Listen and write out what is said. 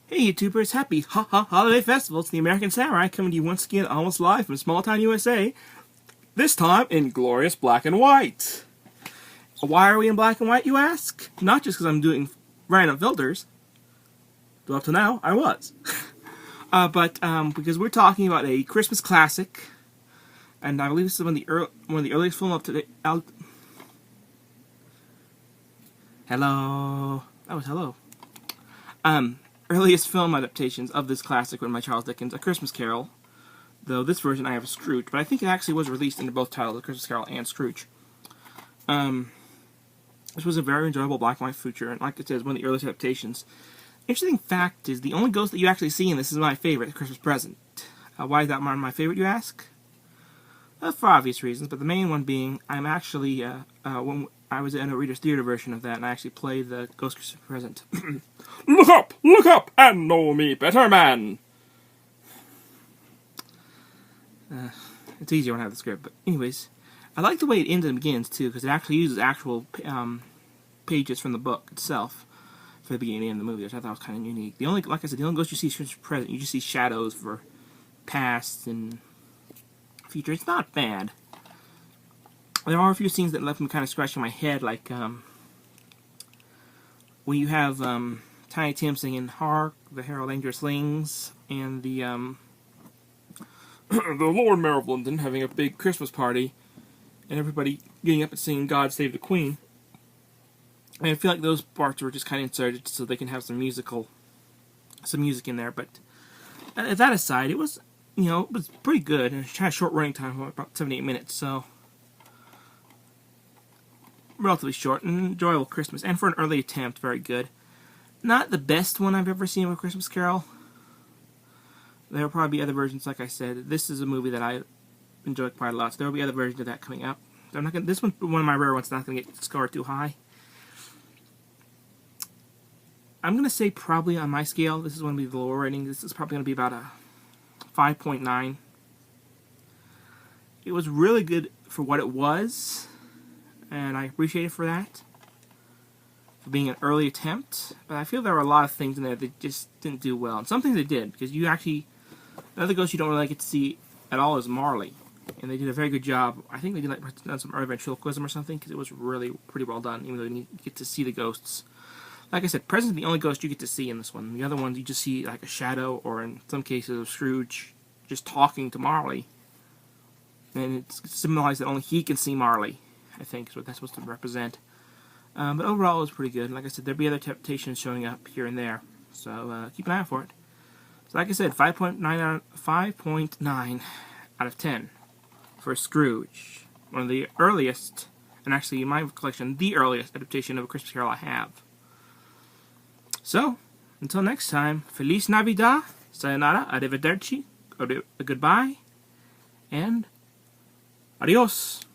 Hey YouTubers, happy holiday festival. It's the American Samurai coming to you once again almost live from small town USA. This time in glorious black and white. Why are we in black and white, you ask? Not just because I'm doing random filters. Though up to now, I was. but because we're talking about a Christmas classic. And I believe this is one of the earliest films up to date. Hello. That was hello. Earliest film adaptations of this classic written by Charles Dickens, A Christmas Carol. Though this version I have a Scrooge, but I think it actually was released under both titles, A Christmas Carol and Scrooge. This was a very enjoyable black and white feature, and like it says, one of the earliest adaptations. Interesting fact is, the only ghost that you actually see in this is my favorite, A Christmas Present. Why is that my favorite, you ask? For obvious reasons, but the main one being, I'm actually, when I was in a Reader's Theater version of that, and I actually played the Ghost Christmas Present. Look up, and know me better, man! It's easier when I have the script, but anyways, I like the way it ends and begins, too, because it actually uses actual pages from the book itself for the beginning and the movie, which I thought was kind of unique. The only, like I said, the only ghost you see is Christmas Present. You just see shadows for past and future. It's not bad. There are a few scenes that left me kind of scratching my head, like when you have Tiny Tim singing "Hark, the Herald Angels Sings," and the the Lord Mayor of London having a big Christmas party, and everybody getting up and singing "God Save the Queen." And I feel like those parts were just kind of inserted so they can have some music in there. But that aside, it was, you know, it was pretty good, and it had a short running time, about 78 minutes, so relatively short and enjoyable Christmas, and for an early attempt, very good. Not the best one I've ever seen of A Christmas Carol. There will probably be other versions, like I said. This is a movie that I enjoy quite a lot, so there will be other versions of that coming up. This one's one of my rare ones, not going to get scored too high. I'm going to say probably on my scale, this is going to be the lower rating. This is probably going to be about a 5.9. It was really good for what it was, and I appreciate it for that, for being an early attempt. But I feel there were a lot of things in there that just didn't do well. And some things they did, because you actually, another ghost you don't really get to see at all is Marley. And they did a very good job. I think they did done some early ventriloquism or something, because it was really pretty well done, even though you get to see the ghosts. Like I said, Present's the only ghost you get to see in this one. The other ones, you just see like a shadow, or in some cases of Scrooge just talking to Marley. And it's symbolized that only he can see Marley, I think, is what that's supposed to represent. But overall, it was pretty good. Like I said, there'll be other temptations showing up here and there. So keep an eye out for it. So like I said, 5.9 out of 10 for Scrooge. One of the earliest, and actually in my collection, the earliest adaptation of A Christmas Carol I have. So, until next time, Feliz Navidad, sayonara, arrivederci, goodbye, and adios.